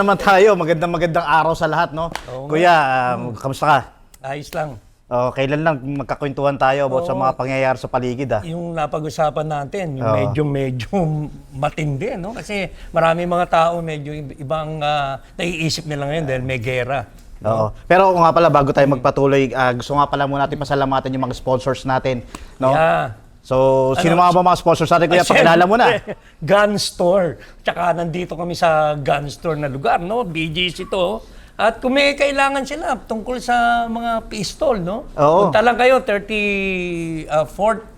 naman tayo. Magandang araw sa lahat, no? Kuya, kamusta ka? Ayos lang. Kailan lang magkakwentuhan tayo about sa mga pangyayari sa paligid, ah? Yung napag-usapan natin, yung medyo matindi, no? Kasi marami mga tao medyo ibang naiisip nila ngayon dahil may gera. Oo. Pero nga pala, bago tayo magpatuloy, gusto nga pala muna natin pasalamatan yung mga sponsors natin, no? Yeah. So, sino mga sponsors natin, kuya? Pakilala mo na. Gun Store. Tsaka nandito kami sa Gun Store na lugar, no? BGC to. At kung may kailangan sila tungkol sa mga pistol, no? Oo. Punta lang kayo, 34th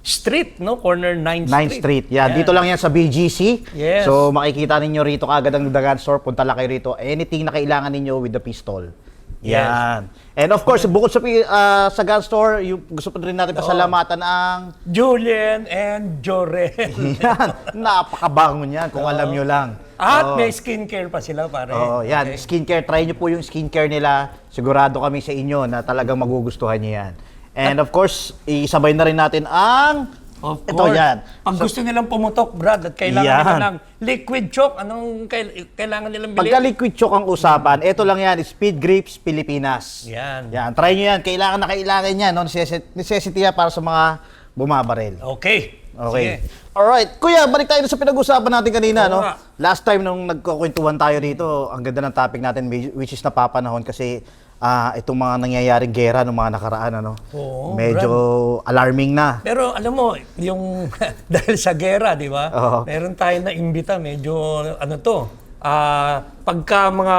Street, no? Corner 9th 9th Street. Yan. Dito lang yan sa BGC. Yes. So, makikita ninyo rito kaagad ang The Gun Store. Punta lang kayo rito. Anything na kailangan ninyo with the pistol. Yan. And of course, bukod sa Gun Store, gusto pa rin natin pasalamatan ang Julian and Jorel. yan. Napakabangon yan kung alam nyo lang. At may skincare pa sila, pare. Yan. Okay. Skincare. Try nyo po yung skincare nila. Sigurado kami sa inyo na talagang magugustuhan nyo yan. And of course, isabay na rin natin ang... Of Ito, course. yan. Pag gusto nilang pumutok, Brad, at kailangan Yan. nila ng liquid chalk, anong kailangan nilang bilhin? Pagka liquid chalk ang usapan, ito lang yan, Speed Grips Pilipinas. Yan. Yan, try nyo yan. Kailangan yan. No? Necessity yan para sa mga bumabaril. Okay. Okay. Sige. Alright. Kuya, balik tayo sa pinag-usapan natin kanina. Oo No? nga. Last time nung nagkukwentuhan tayo dito, ang ganda ng topic natin, which is napapanahon kasi itong mga nangyayaring gera ng mga nakaraan. Ano? Oo, medyo alarming na. Pero alam mo, yung dahil sa gera, di ba? Oo. Meron tayo na imbita, medyo ano to, pagka mga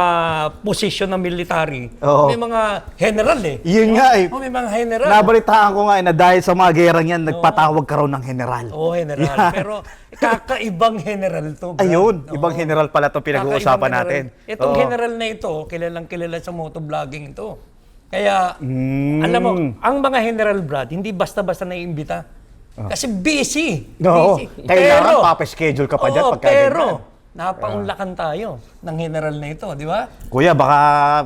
posisyon ng military, Oo. may mga general eh. Yun nga eh. May mga general. Nabalitaan ko nga na dahil sa mga gerang yan, nagpatawag ka raw ng general. Oo, general. Yan. Pero kakaibang general to, Brad. Ayun, Oo. ibang general pala itong pinag-uusapan Kakaibang natin. general. Itong Oo. general na ito, kilalang kilala sa motovlogging ito. Kaya, Mm. alam mo, ang mga general, Brad, hindi basta-basta naiimbita. Kasi busy. Oo. Busy. Kailangan papaschedule ka pa dyan pagka pero, ganyan. napaunlakan tayo ng general na ito, di ba? Kuya, baka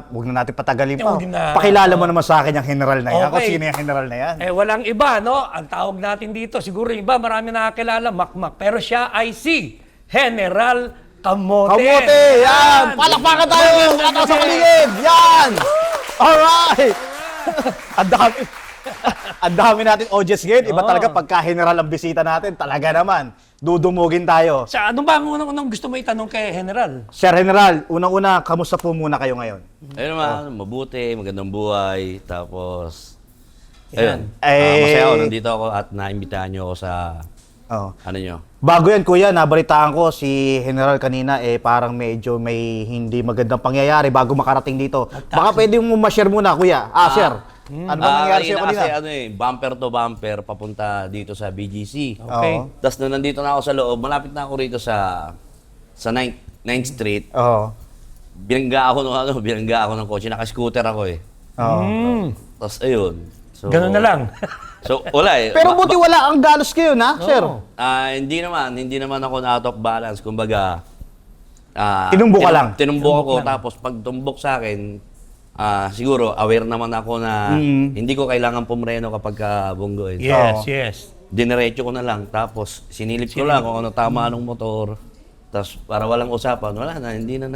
huwag na natin patagalin pa. Huwag na. Pakilala mo naman sa akin yung general na yan. Kung Okay. sino yung general na yan. Walang iba, no? Ang tawag natin dito, siguro yung iba, marami nakakilala, Makmak. Pero siya ay si General Camote. Kamote! Yan! Palakpakan tayo! Mga tao sa paligid! Yan! Alright! Ang dami. Ang dami natin audience ngayon. Iba talaga pagka general ang bisita natin. Talaga naman. Dudumugin tayo. Sa ano ba ang unang gusto mo itanong kay General? Sir General, unang-una, kamusta po muna kayo ngayon? Ayun naman, mabuti, magandang buhay, tapos, ayun, Eh, masaya ako, nandito ako at naimbitahan nyo ako sa, Oh. ano nyo. Bago yan, kuya, nabalitaan ko si General kanina, parang medyo may hindi magandang pangyayari bago makarating dito. Baka pwede mo ma-share muna, kuya. Sir, ano ba nangyari sa'yo Kasi kanina? bumper to bumper, papunta dito sa BGC. Okay. Oo. Tapos nung nandito na ako sa loob, malapit na ako rito sa 9th Street. Oo. Binangga ako ng kotse, naka-scooter ako eh. Oo. Tapos ayun. So, Ganun na lang. So, wala eh. Pero buti wala ang galos kayo na, sir. Hindi naman ako na out of balance. Kumbaga, Tinumbok ka lang? Tinumbok ako, tapos pag tumbok sa akin, siguro aware naman ako na hindi ko kailangan pumreno kapag bunggo. Yes, yes. Dinerecho ko na lang, tapos sinilip ko lang kung ano tama ng motor. Tapos para walang usapan, wala na, hindi na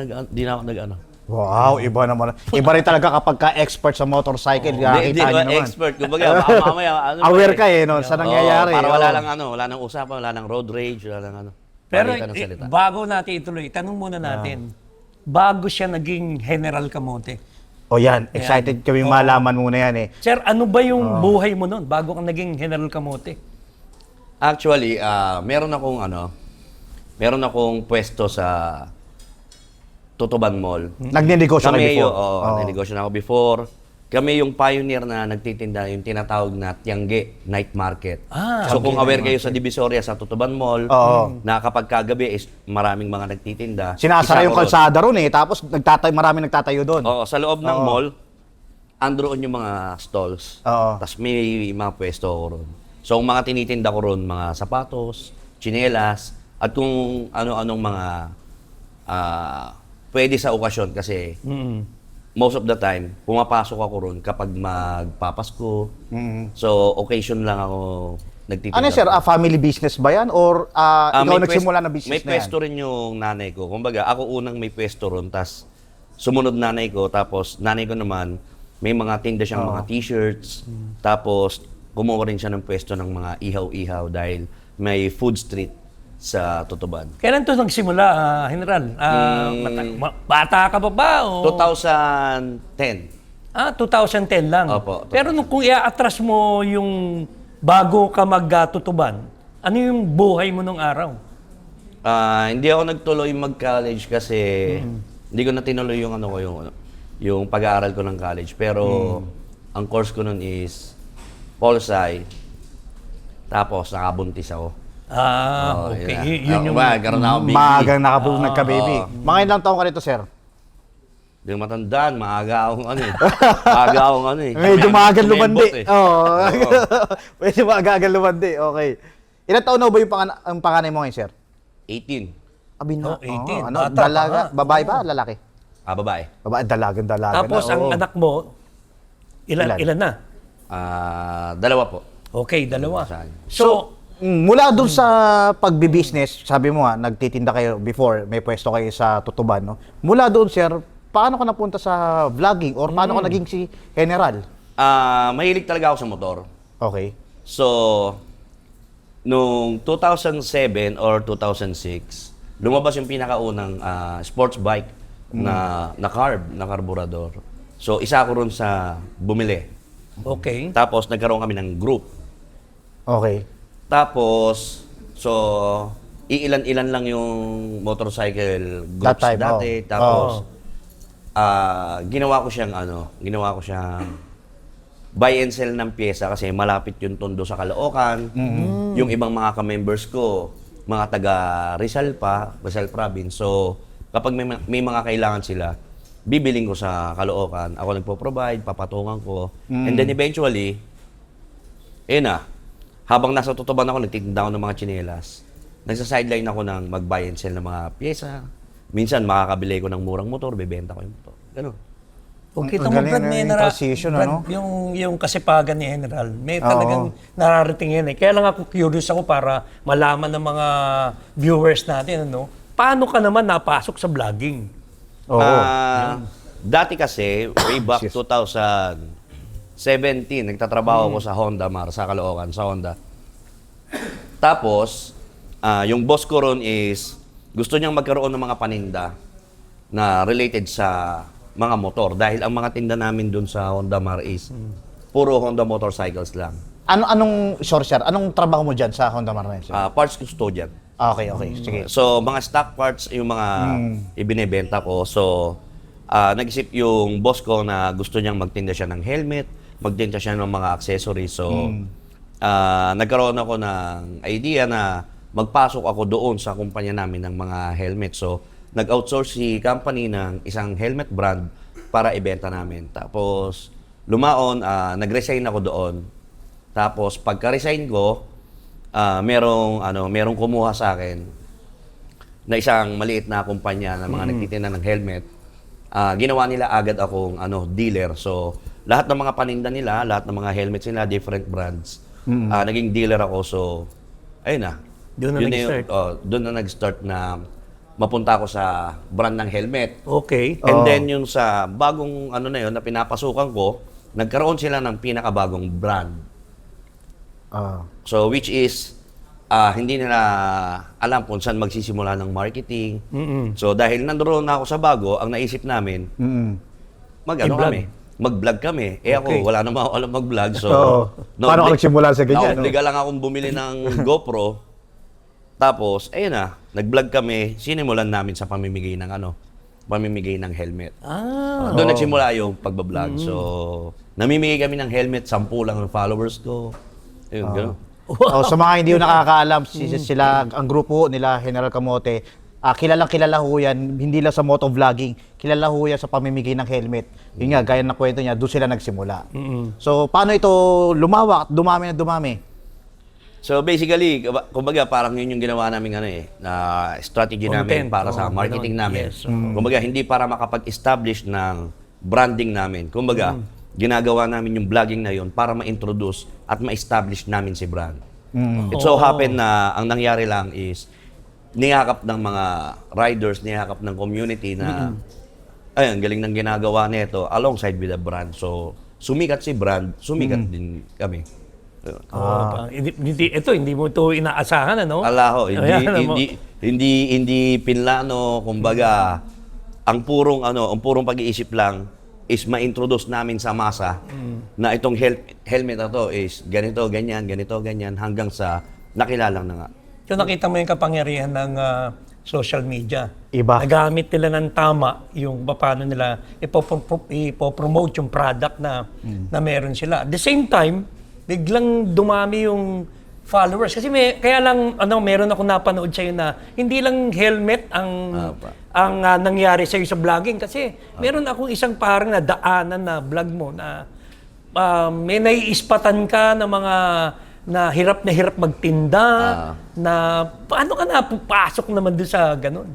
ako nag-ano. Wow, iba naman. Iba rin talaga kapag ka-expert sa motorcycle. Hindi Nakakita nyo naman. expert. Kumbaga, baka mamaya, Aware ka no, sa nangyayari. Para Oo. wala lang wala nang usapan, wala nang road rage, wala lang ano. Pero Palitan ng salita. bago natin ituloy, tanong muna natin, bago siya naging General Camote. O yan, excited kami malaman muna yan eh. Sir, ano ba yung buhay mo nun bago kang naging General Camote? Actually, meron akong pwesto sa Tutuban Mall. Nagnenegosyo ka before? Nagnegosyo na ako before. Kami yung pioneer na nagtitinda, yung tinatawag na Tiangge Night Market. So kung aware kayo sa Divisoria, sa Tutuban Mall, na kapag kagabi is maraming mga nagtitinda. Sinasara Isa yung ko kalsada ron eh, tapos maraming nagtatayo doon. Oo, sa loob ng mall, androon yung mga stalls. Oo. Tapos may mga pwesto ko ron. So, ang mga tinitinda ko ron, mga sapatos, tsinelas, at kung ano-anong mga pwede sa okasyon kasi most of the time, pumapasok ako ron kapag magpapasko. So, occasion lang ako nagtitinda. Ano sir, family business ba yan? Or ikaw May nagsimula na business may na yan? pwesto rin yung nanay ko. Kumbaga, ako unang may pwesto ron, tas sumunod nanay ko, tapos nanay ko naman, may mga tinda siyang mga t-shirts, tapos kumuha rin siya ng pwesto ng mga ihaw-ihaw dahil may food street sa Tutuban. Kailan to nagsimula, General? Bata ka pa ba? O? 2010. 2010 lang. Opo, Pero kung i-atras mo yung bago ka magtutuban, ano yung buhay mo nung araw? Hindi ako nagtuloy mag-college kasi hindi ko na tinuloy yung yung pag-aaral ko ng college. Pero ang course ko nun is pol sci. Tapos nakabuntis ako. Okay. Yun yung... Nagkaroon ako baby. Maagang nagka-baby. Mga ilang taong ka nito, sir? Hindi ko matandaan, maaga akong maaga akong Medyo maagang lumandi. Tumembot eh. Oo. Medyo maagang lumandi. Okay. Ilang taon na ba ang panganay mo ngayon, sir? 18. Abi na. 18. Ano, Bata dalaga? pa. Babae ba? Lalaki? Babae. Babae, dalaga Tapos na. ang oo. anak mo, ilan na? Dalawa po. Okay, dalawa. Saan? So, Mula doon sa pagbi-business, sabi mo nagtitinda kayo before, may pwesto kayo sa Tutuban, no? Mula doon, sir, paano ka napunta sa vlogging or paano ka naging si General? Mahilig talaga ako sa motor. Okay. So, nung 2007 or 2006, lumabas yung pinakaunang sports bike na carburador. So, isa ako ron sa bumili. okay. Tapos, nagkaroon kami ng group. Okay. Tapos, so, iilan-ilan lang yung motorcycle groups That time, dati. oh. Tapos, ginawa ko siyang buy and sell ng pyesa kasi malapit yung Tondo sa Caloocan. Yung ibang mga ka-members ko, mga taga Rizal Province. So, kapag may mga kailangan sila, bibiling ko sa Caloocan. Ako nagpo-provide, papatungan ko. And then eventually, habang nasa Tutuban ako, nagtitinda ako ng mga tsinelas. Nagsa-sideline ako ng mag-buy and sell ng mga pyesa. Minsan, makakabili ko ng murang motor, bebenta ko yung motor. Ganun. Kung kita Ang mo, galing Brad, na may yung transition, ano? yung kasipagan ni General, may talagang nararating yan eh. Kaya lang ako curious ako para malaman ng mga viewers natin, ano? Paano ka naman napasok sa vlogging? Oo. Dati kasi, way back 2017, nagtatrabaho ako sa Honda Mar, sa Caloocan, sa Honda. Tapos, yung boss ko ron is, gusto niyang magkaroon ng mga paninda na related sa mga motor. Dahil ang mga tinda namin dun sa Honda Mar is, puro Honda motorcycles lang. Anong trabaho mo dyan sa Honda Mar na yun, sir? Parts custodian. Okay. Sige. So, mga stock parts yung mga ibinebenta ko. So, nag-isip yung boss ko na gusto niyang magtinda siya ng helmet, magtinda siya ng mga accessories. So, nagkaroon ako ng idea na magpasok ako doon sa kumpanya namin ng mga helmet. So, nag-outsource si company ng isang helmet brand para ibenta namin. Tapos, lumaon, nag-resign ako doon. Tapos, pagka-resign ko, merong kumuha sa akin na isang maliit na kumpanya na mga nagtitinda ng helmet. Ginawa nila agad akong dealer. So, lahat ng mga paninda nila, lahat ng mga helmets nila, different brands. Naging dealer ako. So, ayun na. Doon na nag-start. Doon na nag-start na mapunta ako sa brand ng helmet. Okay. And then yung sa bagong na pinapasukan ko, nagkaroon sila ng pinakabagong brand. So which is hindi nila alam kung saan magsisimula ng marketing. So dahil nandoon na ako sa bago, ang naisip namin, mag-vlog kami. Ako, wala naman ako alam mag-vlog. So, Paano ka nagsimula sa ganyan? Naobliga lang akong bumili ng GoPro. Tapos, ayun na, nag-vlog kami. Sinimulan namin sa pamimigay ng helmet. Doon nagsimula yung pagbablog. So, namimigay kami ng helmet, 10 lang ng followers ko. Ayun, gano'n. Sa mga hindi yung nakakaalam, sila, ang grupo nila, General Camote, kilalang-kilala ho yan, hindi lang sa motovlogging, kilala ho yan sa pamimigay ng helmet. Yun nga, gaya ng kwento niya, doon sila nagsimula. So, paano ito lumawak, dumami na dumami? So basically, kumbaga parang yun yung ginawa namin na strategy namin para sa marketing namin. Yes. Kumbaga hindi para makapag-establish ng branding namin. Kumbaga, ginagawa namin yung vlogging na yun para ma-introduce at ma-establish namin si brand. It so happened na ang nangyari lang is niyakap ng mga riders, niyakap ng community na ayun, galing ng ginagawa nito alongside with the brand. So, sumikat si brand, sumikat din kami. Hindi mo ito inaasahan, ano? Alaho, Ayan, hindi pinlano, kumbaga, ang purong pag-iisip lang is ma-introduce namin sa masa na itong helmet na to is ganito, ganyan, hanggang sa nakilala na nga. So nakita mo yung kapangyarihan ng social media. Iba. Nagamit nila ng tama yung paano nila ipopromote yung product na meron sila. At the same time, biglang dumami yung followers. Kasi kaya lang meron ako napanood sa'yo na hindi lang helmet ang nangyari sa'yo sa vlogging. Kasi meron akong isang parang na daanan na vlog mo na may naiispatan ka ng mga na hirap magtinda, na paano ka napapasok naman doon sa ganun?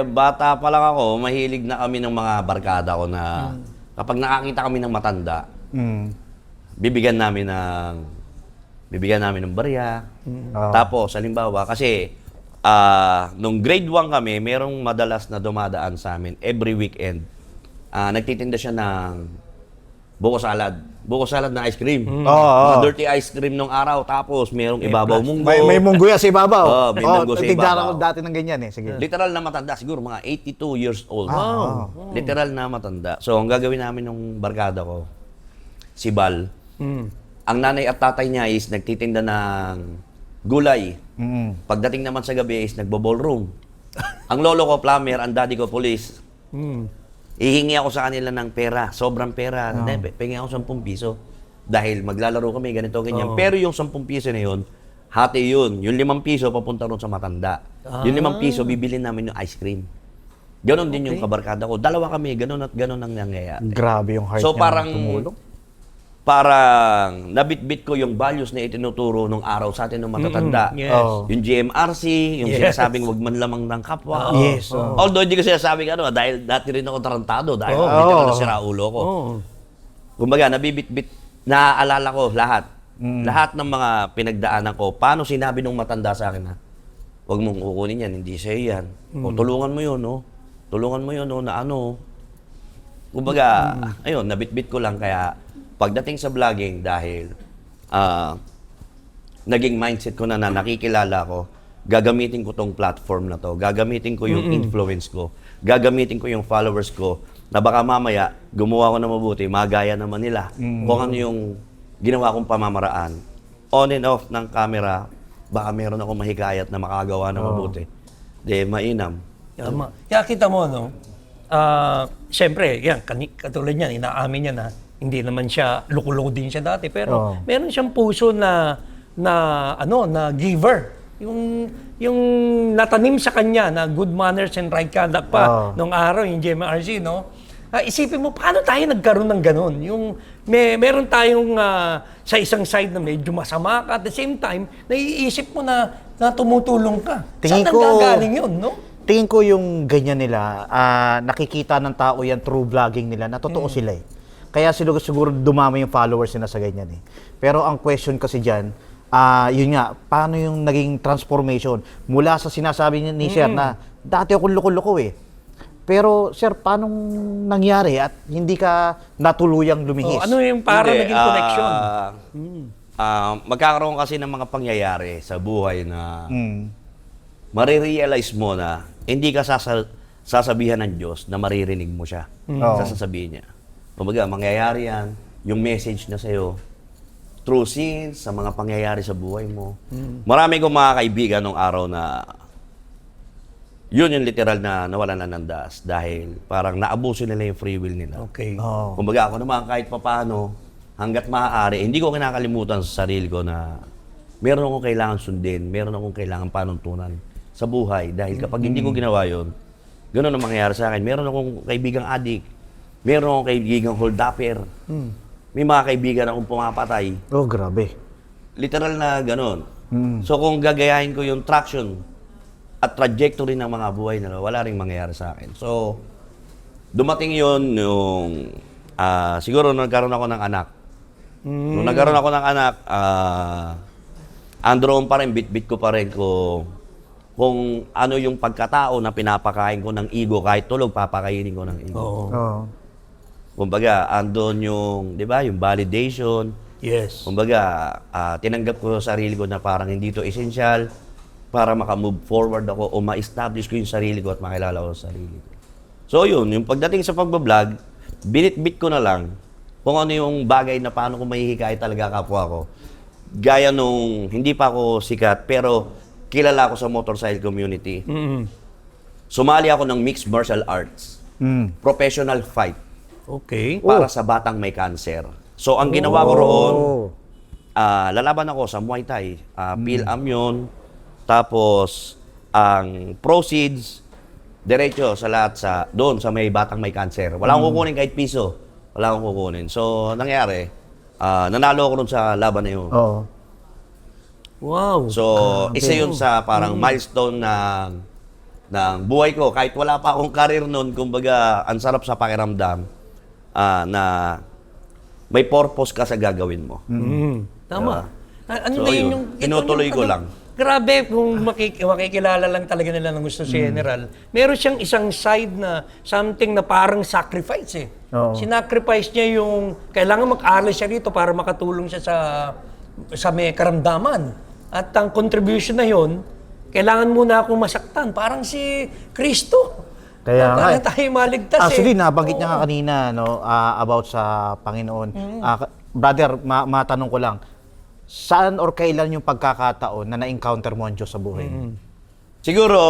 Bata pa lang ako, mahilig na kami ng mga barkada ko na kapag nakakita kami ng matanda, bibigyan namin ng barya. Tapos, halimbawa, kasi nung grade 1 kami, merong madalas na dumadaan sa amin every weekend. Nagtitinda siya ng buko salad na ice cream. Dirty ice cream nung araw. Tapos, merong ibabaw munggo. May munggo yan sa ibabaw. May munggo sa Tigdaran ko ibabaw. dati ng ganyan eh. Sige. Literal na matanda, siguro mga 82 years old. Literal na matanda. So, ang gagawin namin ng barkada ko, si Bal, ang nanay at tatay niya is nagtitinda ng gulay. Pagdating naman sa gabi is nagbo-ballroom. Ang lolo ko, plumber, ang daddy ko, police. Ihingi ako sa kanila ng pera, sobrang pera. Pengi ako 10 piso. Dahil maglalaro kami, ganito, ganyan. Pero yung 10 piso na yun, hati yun. Yung 5 piso, papunta ron sa matanda. Yung 5 piso, bibili namin yung ice cream. Ganon din yung kabarkada ko. Dalawa kami, ganon at ganon ang nangyayari. Grabe yung heart So niya tumulong. parang nabitbit ko yung values na itinuturo nung araw sa atin ng matatanda. Yes. Yung GMRC, yung sinasabing wag man lamang ng kapwa. Yes. Although hindi ko sinasabing dahil dati rin ako tarantado, dahil literal na sira ulo ko. Kumbaga, nabibitbit, naaalala ko lahat. Lahat ng mga pinagdaanan ko, paano sinabi nung matanda sa akin na, wag mong kukunin yan, hindi sa'yo yan. O tulungan mo yun, no? Tulungan mo yun, no, na ano. Kumbaga, ayun, nabitbit ko lang kaya pagdating sa vlogging dahil naging mindset ko na nakikilala ko, gagamitin ko tong platform na to, gagamitin ko yung influence ko, gagamitin ko yung followers ko, na baka mamaya gumawa ko na mabuti, magaya naman nila kung ano yung ginawa kong pamamaraan. On and off ng camera, baka meron akong mahikayat na makagawa na mabuti. Di, mainam. Tama. Kaya kita mo, no? Siyempre, yan, katulad niyan, inaamin niya na hindi naman siya, loko-loko din siya dati, pero meron siyang puso na giver. Yung natanim sa kanya na good manners and right conduct pa nung araw, yung GMRC, no? Isipin mo, paano tayo nagkaroon ng ganun? Yung meron tayong sa isang side na medyo masama ka, at the same time, naiisip mo na tumutulong ka. Saan nanggagaling yun, no? Tingin ko yung ganyan nila, nakikita ng tao yan through vlogging nila, na totoo sila eh. Kaya siguro dumami yung followers nila sa ganyan eh. Pero ang question kasi dyan, yun nga, paano yung naging transformation? Mula sa sinasabi ni Sir na, dati ako loko-loko eh. Pero Sir, paano nangyari at hindi ka natuluyang lumihis? Ano yung parang naging connection? Magkakaroon kasi ng mga pangyayari sa buhay na marirealize mo na hindi ka sasabihan ng Diyos na maririnig mo siya. Sasabihin niya. Kumbaga, mangyayari yan, yung message na sa'yo, true scenes, sa mga pangyayari sa buhay mo. Marami kong mga kaibigan nung araw na yun yung literal na nawalan na ng das dahil parang naabuso nila yung free will nila. Okay. Kumbaga, ako naman kahit papaano, hanggat maaari, hindi ko kinakalimutan sa sarili ko na meron akong kailangan sundin, meron akong kailangan panuntunan sa buhay. Dahil kapag hindi ko ginawa yun, gano'n ang mangyayari sa akin. Meron akong kaibigang addict, meron akong kaibigang hold-upper, may mga kaibigan akong pumapatay. Oh, grabe. Literal na gano'n. So kung gagayahin ko yung traction at trajectory ng mga buhay nila, wala ring mangyayari sa akin. So, dumating yun yung, siguro nung nagkaroon ako ng anak. Nung nagkaroon ako ng anak, androon pa rin, bit-bit ko pa rin kung ano yung pagkatao na pinapakain ko ng ego, kahit tulog, papakainin ko ng ego. Oo. Oo. Kumbaga, andon yung, di ba, yung validation. Yes. Kumbaga, tinanggap ko sa sarili ko na parang hindi to essential para makamove forward ako o ma-establish ko yung sarili ko at makilala ko sa sarili ko. So yun, yung pagdating sa pagbablog, binit-bit ko na lang kung ano yung bagay na paano ko mahihikayat talaga kapwa ko. Gaya nung hindi pa ako sikat, pero kilala ako sa motorcycle community. Sumali ako ng mixed martial arts. Professional fight. Okay. Para sa batang may cancer. So, ang ginawa ko roon, lalaban ako sa Muay Thai. PhilAm yun. Tapos, ang proceeds, diretso sa lahat doon sa may batang may cancer. Wala akong kukunin kahit piso. Wala akong kukunin. So, nangyari, nanalo ako ron sa laban na yun. Oo. Wow. So, isa yun sa parang milestone ng buhay ko. Kahit wala pa akong career noon, kumbaga, ang sarap sa pakiramdam na may purpose ka sa gagawin mo. Tama. Ano So, na yun yun. yung... Tinutuloy ko lang. Grabe, kung makikilala lang talaga nila ng gusto si General, meron siyang isang side na something na parang sacrifice eh. Oo. Sinacrifice niya yung... Kailangan mag-aral siya rito para makatulong siya sa may karamdaman. At ang contribution na yun, kailangan muna akong masaktan. Parang si Kristo. Kaya nga Para eh. tayo maligtas Actually, eh. nabanggit niya nga kanina about sa Panginoon. Brother, matanong ko lang, saan or kailan yung pagkakataon na na-encounter mo ang Diyos sa buhay mo? Siguro,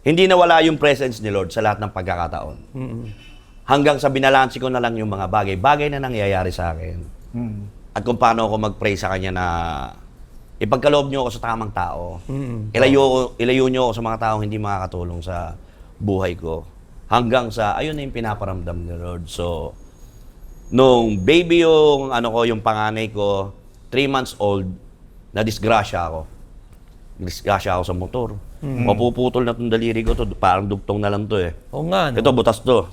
hindi nawala yung presence ni Lord sa lahat ng pagkakataon. Hanggang sa binalansi ko na lang yung mga bagay na nangyayari sa akin. At kung paano ako mag-pray sa Kanya na ipagkaloob niyo ako sa tamang tao. Ilayo niyo ako sa mga taong hindi makakatulong sa buhay ko. Hanggang sa, ayun na yung pinaparamdam ni Lord. So, nung baby yung panganay ko, 3 months old, na-disgrasya ako. Disgrasya ako sa motor. Mapuputol na itong daliri ko to, parang dugtong na lang to eh. Oo nga, no? Ito, butas to.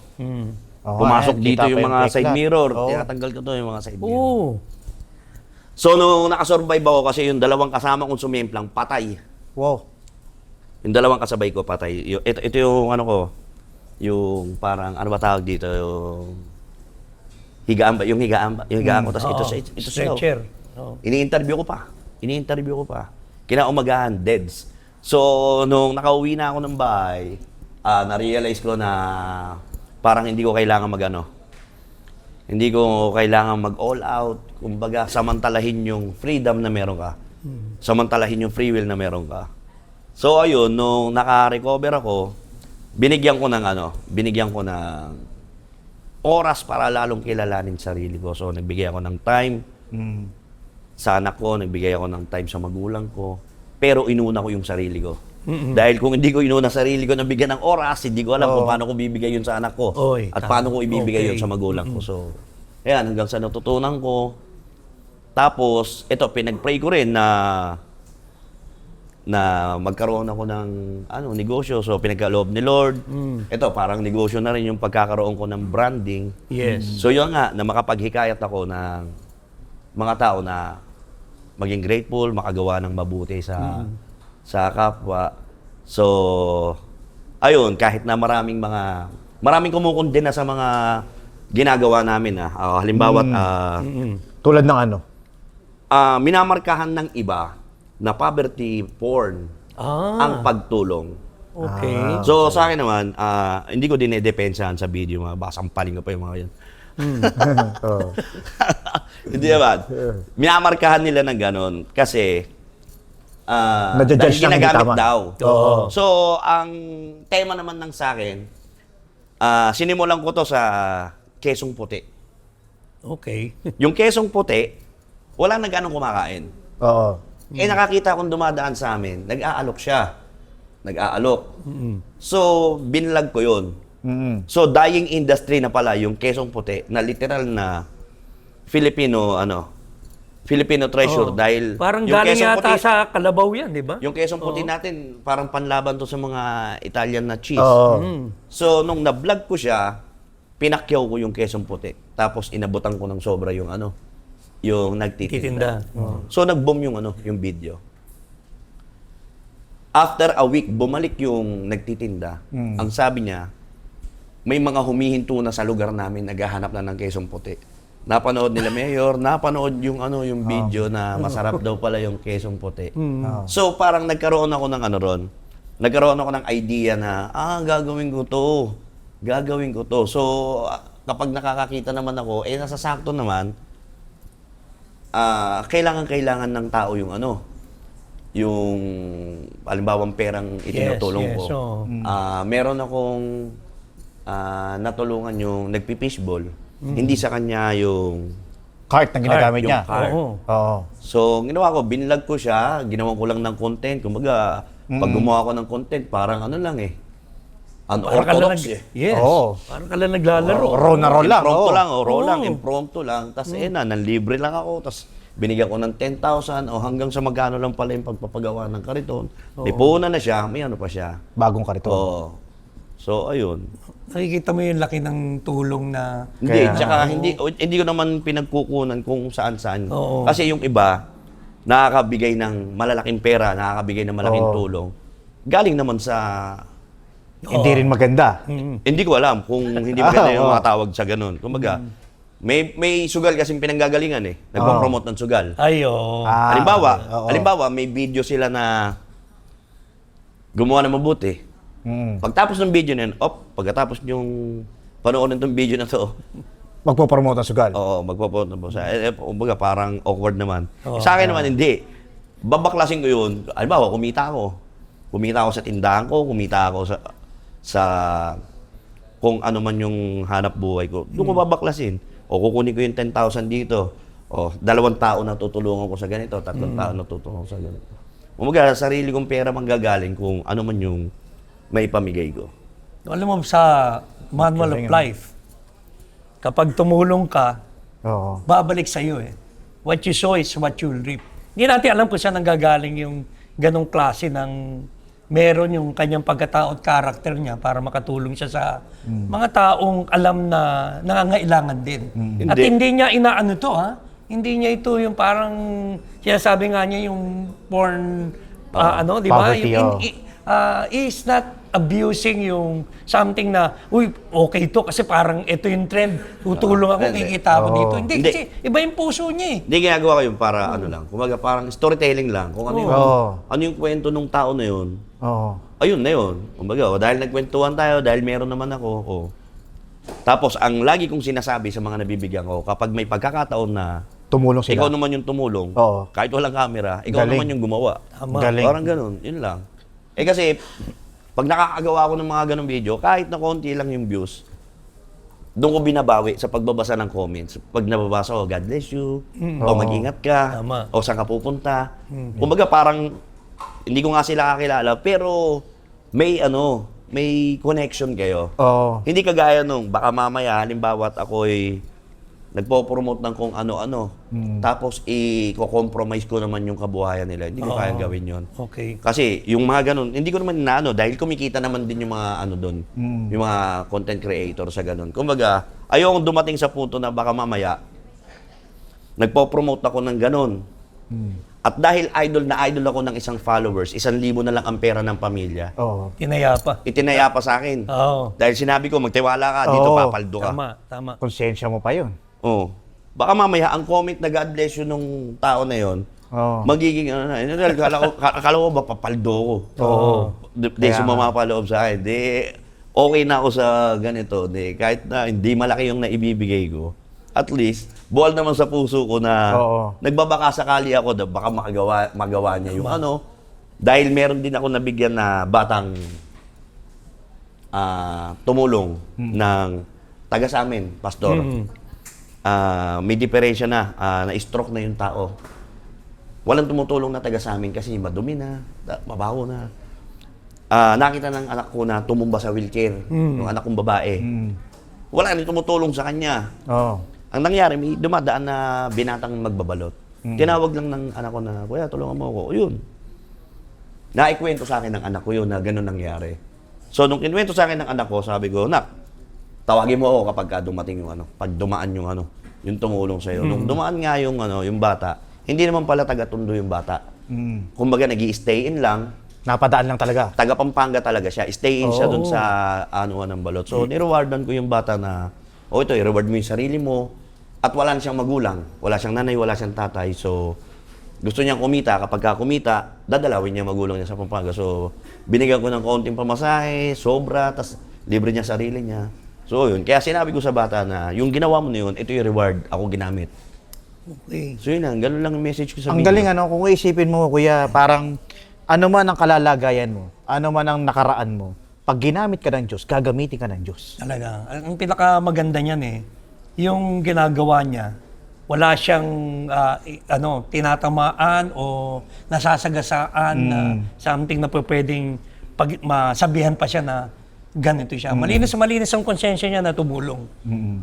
Pumasok ayan, dito kita yung pa mga yung side peklat. mirror. Oo. Tinatanggal ko to yung mga side mirror. Oo. So, nung nakasurvive ako kasi yung dalawang kasama kong sumimplang, patay. Wow. Yung dalawang kasabay ko, patay. Ito yung ano ko, yung parang, ano ba tawag dito, yung higaan ba? Yung higaan ko, tapos ito sila. Stretcher. Oo. Ini-interview ko pa. Kinaumagahan, deads. So, nung nakauwi na ako ng bahay, na-realize ko na parang hindi ko kailangan hindi ko kailangan mag-all out. Kumbaga, samantalahin yung freedom na meron ka. Samantalahin yung free will na meron ka. So, ayun, nung naka-recover ako, binigyan ko ng oras para lalong kilalanin sarili ko. So, nagbigay ako ng time sa anak ko, nagbigay ako ng time sa magulang ko, pero inuna ko yung sarili ko. Dahil kung hindi ko inuna sarili ko na bigyan ng oras, hindi ko alam kung paano ko bibigay yun sa anak ko. Oy, at tama. paano ko ibibigay Okay. yun sa magulang ko. So, ayan, hanggang sa natutunan ko. Tapos, ito, pinag-pray ko rin na magkaroon ako ng negosyo. So, pinagkaloob ni Lord. Ito, parang negosyo na rin yung pagkakaroon ko ng branding. Yes. So, yun nga, na makapaghikayat ako ng mga tao na maging grateful, makagawa ng mabuti sa kapwa. So, ayun, kahit na maraming kumukundena sa mga ginagawa namin. Halimbawa, Tulad ng ano? minamarkahan ng iba na poverty porn ang pagtulong. Okay. So, sa akin naman, hindi ko dinedepensahan sa video, baka sampalin ko pa yung mga yun. Oo. Hindi naman. Minamarkahan nila ng ganon kasi Nadjudge dahil ng hindi ginagamit tama. daw. Oo. So, ang tema naman ng sa akin, sinimulan ko to sa kesong puti. Okay. Yung kesong puti, wala na ganong kumakain. Oo. Nakakita kong dumadaan sa amin, nag-aalok siya. Nag-aalok. So, binlag ko yun. So, dying industry na pala yung kesong puti na literal na Filipino treasure Oo. dahil Parang yung galing kesong yata puti, sa Kalabaw yan, di ba? yung kesong puti natin parang panlaban to sa mga Italian na cheese. Oo. So nung na-vlog ko siya, pinakyaw ko yung kesong puti. Tapos inabutan ko ng sobra yung yung nagtitinda. Titinda. So nag-boom yung yung video. After a week, bumalik yung nagtitinda. Ang sabi niya, may mga humihinto na sa lugar namin, naghahanap na ng kesong puti. Napanood nila Mayor, napanood yung yung video na masarap daw pala yung kesong puti. So parang nagkaroon ako ng ron. Nagkaroon ako ng idea na, gagawin ko to. Gagawin ko to. So kapag nakakakita naman ako, nasasakto naman, kailangan ng tao yung yung halimbawang perang itinutulong ko. So, Meron akong natulungan yung nagpi-fishball. Hindi sa kanya yung Cart na ginagamit yung niya. cart. Oo. So, ginawa ko, binlog ko siya, ginawa ko lang ng content. Kumbaga, pag gumawa ko ng content, parang lang unorthodox eh. Yes. Oo. Parang ka lang naglalaro. Raw na raw lang. Impromptu oo. lang, raw lang, impromptu lang. Tapos nanlibre lang ako. Tapos binigyan ko ng 10,000 hanggang sa magkano lang pala yung pagpapagawa ng kariton. May puhunan na siya, may pa siya. Bagong karito. Oo. So, ayun. Nakikita mo yung laki ng tulong na... Hindi, Kaya- tsaka hindi ko naman pinagkukunan kung saan-saan. Oo. Kasi yung iba, nakakabigay ng malalaking pera, nakakabigay ng malaking Oo. tulong. Galing naman sa... Hindi rin maganda. Hindi ko alam kung hindi maganda yung Oo. mga tawag sa ganun. Kumbaga, may sugal kasing pinanggagalingan eh. Nagpo-promote ng sugal. Ayo. Oo. Halimbawa, may video sila na gumawa ng mabuti. Pagtapos ng video na yun, pagkatapos yung panoorin ng video na to, Magpo-promote ang sugal. oo, magpo-promote na po sa. Kumbaga, parang awkward naman. Oo. Sa akin naman, hindi. Babaklasin ko yun. Halimbawa, kumita ako. Kumita ako sa tindahan ko, kumita ako sa kung ano man yung hanap buhay ko. Doon ko babaklasin. O kukunin ko yung 10,000 dito. O 2 tao na tutulungan ko sa ganito, 3 tao na tutulungan ko sa ganito. Umaga, sarili kong pera manggagaling kung ano man yung may pamigay ko. Alam mo sa manual of life, kapag tumulong ka, Oo. babalik sa iyo eh. What you sow is what you'll reap. Hindi natin alam kung saan nanggagaling yung ganong klase ng meron yung kanyang pagkatao at karakter niya para makatulong siya sa mga taong alam na nangangailangan din. At Hindi. hindi niya inaano to ha. Hindi niya ito yung parang sinasabi nga niya yung porn di ba? Poverty, Is not abusing yung something na, uy, okay to kasi parang ito yung trend. Tutulong ako, Hindi. kikita ako dito. Hindi, Hindi. kasi iba yung puso niya eh. Hindi ginagawa ko yun para lang. Kumbaga, parang storytelling lang. Kung ano yung kwento nung tao na yun, Oo. ayun na yun. Kumbaga, dahil nagkwentuhan tayo, dahil meron naman ako, Tapos, ang lagi kong sinasabi sa mga nabibigyan ko, kapag may pagkakataon na Tumulong sila. ikaw naman yung tumulong, Oo. kahit walang camera, ikaw Galing. naman yung gumawa. Tama. Galing. Parang ganun, yun lang. Kasi, pag nakakagawa ko ng mga ganung video, kahit na konti lang yung views, doon ko binabawi sa pagbabasa ng comments. Pag nababasa ko, God bless you, o mag-ingat ka, Tama. o saan ka pupunta. Kumbaga parang, hindi ko nga sila kakilala, pero may connection kayo. Oo. Hindi kagaya nung, baka mamaya, halimbawa ako'y nagpo-promote ng kung ano-ano, tapos i-compromise ko naman yung kabuhayan nila. Hindi ko kayang gawin yun. Okay. Kasi yung mga ganun, hindi ko naman inaano dahil kumikita naman din yung mga doon, yung mga content creator sa ganun. Kumbaga, ayokong dumating sa punto na baka mamaya nagpo-promote ako ng ganun. At dahil idol ako ng isang followers, 1,000 na lang ang pera ng pamilya. Oo. Tinaya pa. Itinaya pa sa akin. Oo. Dahil sinabi ko, magtiwala ka, dito Oo. papaldo ka. Tama. Konsensya mo pa yun. Oo. Baka mamaya, ang comment na God bless you nung tao na yon, Oo. magiging akala ko ba papaldo ko. Oo. Di Kaya sumamapaloob sa akin. Di, okay na ako sa ganito. Di, kahit na hindi malaki yung naibibigay ko, at least, buwal naman sa puso ko na Oo. nagbabaka sakali ako na baka magawa niya yung dahil meron din ako nabigyan na batang tumulong ng taga sa amin, pastor. May diferensya na, na-stroke na yung tao. Walang tumutulong na taga sa amin kasi madumi na, mabaho na. Nakita ng anak ko na tumumba sa wheelchair, yung anak kong babae. Wala rin tumutulong sa kanya. Oo. Ang nangyari, may dumadaan na binatang magbabalot. Tinawag lang ng anak ko na, Kuya, tulungan mo ako. Yun. Naikwento sa akin ng anak ko yun na gano'n nangyari. So, nung kinwento sa akin ng anak ko, sabi ko, Nak, tawagin mo ako kapag dumating yung pag dumaan yung yung tumulong sa'yo. Nung dumaan nga yung, yung bata, hindi naman pala taga-Tondo yung bata. Kumbaga, nag-i-stay in lang, Napadaan lang talaga. taga Pampanga talaga siya. Stay in siya dun sa anuan ng balot. So, nirewardan ko yung bata na, ito, i-reward mo yung sarili mo. At wala na siyang magulang. Wala siyang nanay, wala siyang tatay. So, gusto niyang kumita. Kapag kumita, dadalawin niya magulang niya sa Pampanga. So, binigyan ko ng konting pamasahe, sobra, tas libre niya sarili niya. So, yun. Kaya sinabi ko sa bata na, yung ginawa mo na yun, ito yung reward, ako ginamit. Okay. So, yun lang. Ganun lang yung message ko sa Ang video. galing kung isipin mo, kuya, parang ano man ang kalalagayan mo, ano man ang nakaraan mo, pag ginamit ka ng Diyos, gagamitin ka ng Diyos. Talaga. Ang pinakamaganda niyan yung ginagawa niya, wala siyang tinatamaan o nasasagasaan na something na pwedeng masabihan pa siya na ganito siya. Malinis ang konsensya niya na tumulong.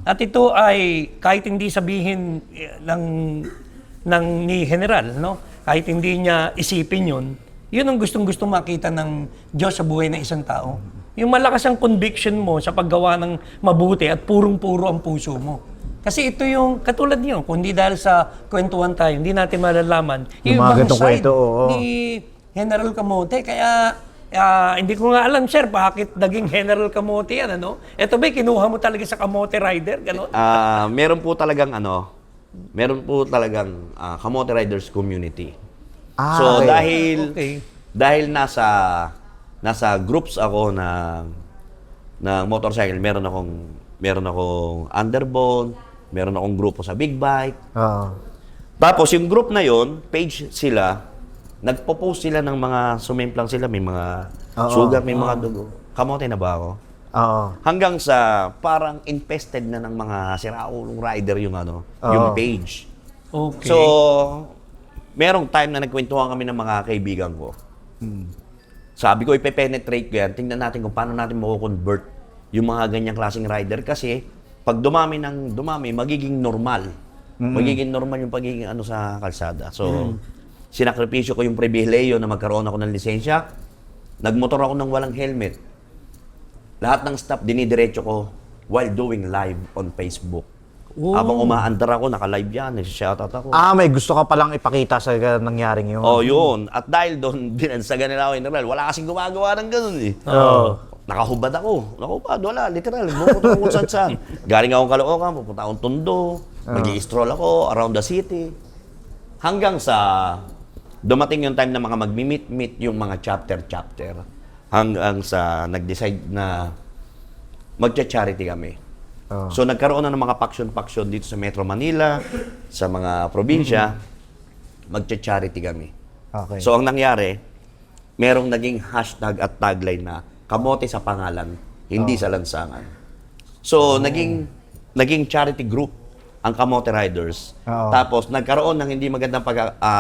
At ito ay kahit hindi sabihin ng ni General, no? Kahit hindi niya isipin yun ang gustong-gusto makita ng Diyos sa buhay ng isang tao. Yung malakas ang conviction mo sa paggawa ng mabuti at purong-puro ang puso mo. Kasi ito yung, katulad niyo, kung hindi dahil sa kwentuhan tayo, hindi natin malalaman Yung mga ibang ganitong side kwento, oo. ni General Camote. Kaya hindi ko nga alam, sir, bakit naging General Camote yan, ano? Ito ba'y kinuha mo talaga sa Camote Rider? Ganon? Meron po talagang Kamote Riders community. So Okay. dahil nasa groups ako na motorcycle, meron akong Underbone, meron akong grupo sa Big Bike. Oo. Tapos yung group na yon, page sila, nagpo-post sila ng mga sumimplang sila, may mga sugat, may mga dugo. Kamote na ba ako? Oo. Hanggang sa parang infested na ng mga siraulong rider yung yung page. Okay. So, merong time na nagkwentuhan kami ng mga kaibigan ko. Sabi ko, ipe-penetrate ko yan. Tingnan natin kung paano natin mako-convert yung mga ganyang klaseng rider. Kasi, pag dumami, magiging normal. Magiging normal yung pagiging sa kalsada. So, sinakripisyo ko yung pribileyo na magkaroon ako ng lisensya. Nagmotor ako ng walang helmet. Lahat ng stop, dinidiretso ko while doing live on Facebook. Habang umaandar ako, naka-live yan, nag-shoutout ako. May gusto ka palang ipakita sa nangyaring yun. Yun. At dahil doon, binansagan nila ako, General. Wala kasing gumagawa ng ganun Nakahubad ako. Nakahubad, wala, literal. Pupunta ako kung saan. Galing akong Caloocan, pupunta akong Tondo. Mag-i-stroll ako around the city. Hanggang sa dumating yung time na mga magmi-meet yung mga chapter. Hanggang sa nag-decide na magcha-charity kami. So nagkaroon na ng mga paksyon dito sa Metro Manila, sa mga probinsya, magcha-charity kami. Okay. So ang nangyari, merong naging hashtag at tagline na kamote sa pangalan, hindi sa lansangan. So naging charity group ang Kamote Riders. Tapos nagkaroon ng hindi magandang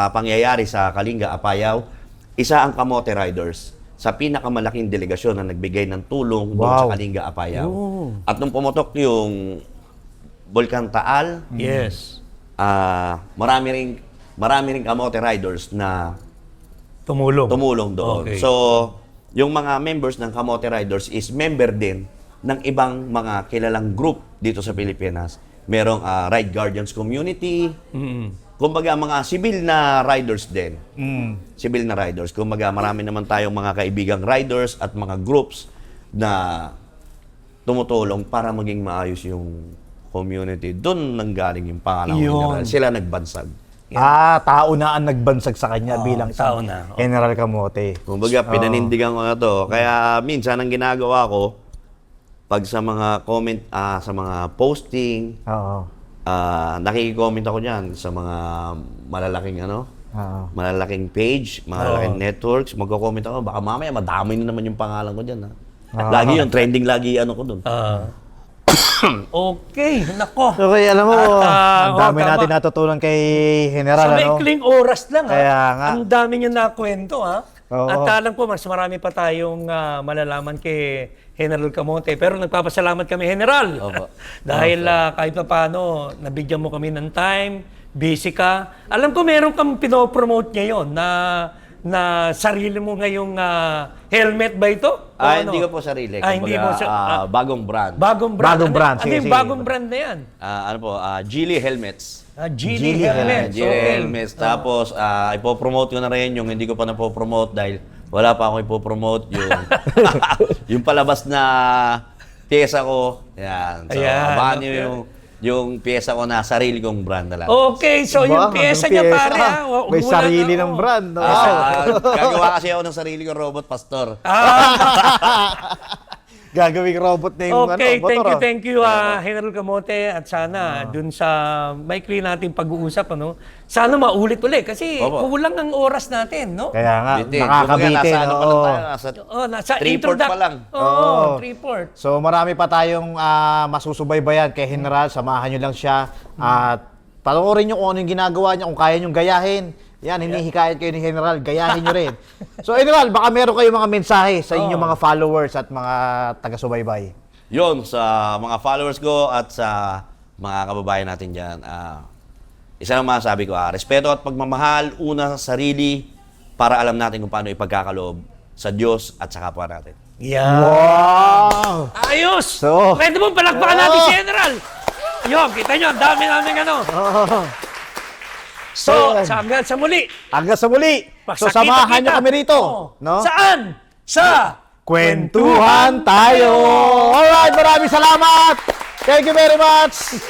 pangyayari sa Kalinga, Apayao. Isa ang Kamote Riders sa pinakamalaking delegasyon na nagbigay ng tulong doon sa Kalinga, Apayao. At nung pumutok yung Bulkan Taal, yes. marami ring Kamote Riders na tumulong doon. Okay. So, yung mga members ng Kamote Riders is member din ng ibang mga kilalang group dito sa Pilipinas. Merong Ride Guardians Community. Kumbaga, mga civil na riders din. Civil na riders. Kumbaga, marami naman tayong mga kaibigang riders at mga groups na tumutulong para maging maayos yung community. Doon nanggaling yung pangalan ng General. Sila nagbansag. Tao na ang nagbansag sa kanya bilang tao na. General Camote. Kumbaga, pinanindigan ko na to. Kaya minsan, ang ginagawa ko, pag sa mga comment, sa mga posting, nakiki-comment ako dyan sa mga malalaking page, malalaking networks, magko-comment ako, baka mamaya madami na naman yung pangalan ko dyan. Lagi yun, trending lagi ko dun. Okay, nako. Okay, alam mo, ang dami tama. natin natutunan kay General. Sa maikling oras lang, Kaya nga. Ang dami niya nakwento, Oo. At alam ko, mas marami pa tayong malalaman kay General Camote. Pero nagpapasalamat kami, General. Dahil kahit pa paano, nabigyan mo kami ng time, busy ka. Alam ko, meron kang pinopromote ngayon na na sarili mo ngayong helmet ba ito? O ano? Hindi ko po sarili. Hindi mo Bagong brand. bagong brand. Bagong brand, Ano sige, yung sige. bagong brand na yan? Geely Helmets. Geely Helmet. Geely Helmets. Tapos, ipopromote ko na rin yung hindi ko pa napopromote dahil wala pa akong ipopromote yung yung palabas na pyesa ko. Yan. So, Ayan, abangan okay. niyo yung pyesa ko na sarili kong brand na lang. Okay, so yung pyesa niya pare May sarili ng brand. No? Gagawa kasi ako ng sarili kong robot, Pastor. Gagawing robot na yung Okay, motor. thank you, General Camote. At sana, dun sa maikli nating pag-uusap, sana maulit ulit. Kasi Opo. kulang ang oras natin, no? Kaya nga, Bitin. nakakabitin. Kumbaga, nasa ano pa lang oo. tayo, nasa Nasa Three-port pa lang. Oo, three-port. So marami pa tayong masusubaybayan kay General. Samahan nyo lang siya. At panoorin nyo kung ano yung ginagawa niya, kung kaya nyo gayahin. Yan, hinihikayat kayo ni General. Gayahin nyo rin. So General, baka meron kayong mga mensahe sa inyong mga followers at mga taga-subaybay. Yun, sa mga followers ko at sa mga kababayan natin dyan, isa lang masasabi ko, respeto at pagmamahal, una sa sarili, para alam natin kung paano ipagkakaloob sa Diyos at sa kapwa natin. Yan. Wow! Ayos! So- Pwede mo palakpakan natin si General. Ayun, kita nyo, ang dami namin So, hanggang sa muli. Hanggang sa muli. So Pagsakita samahan nyo kita. kami rito. Oo. No? Saan? Sa Kwentuhan tayo! Alright, maraming salamat! Thank you very much!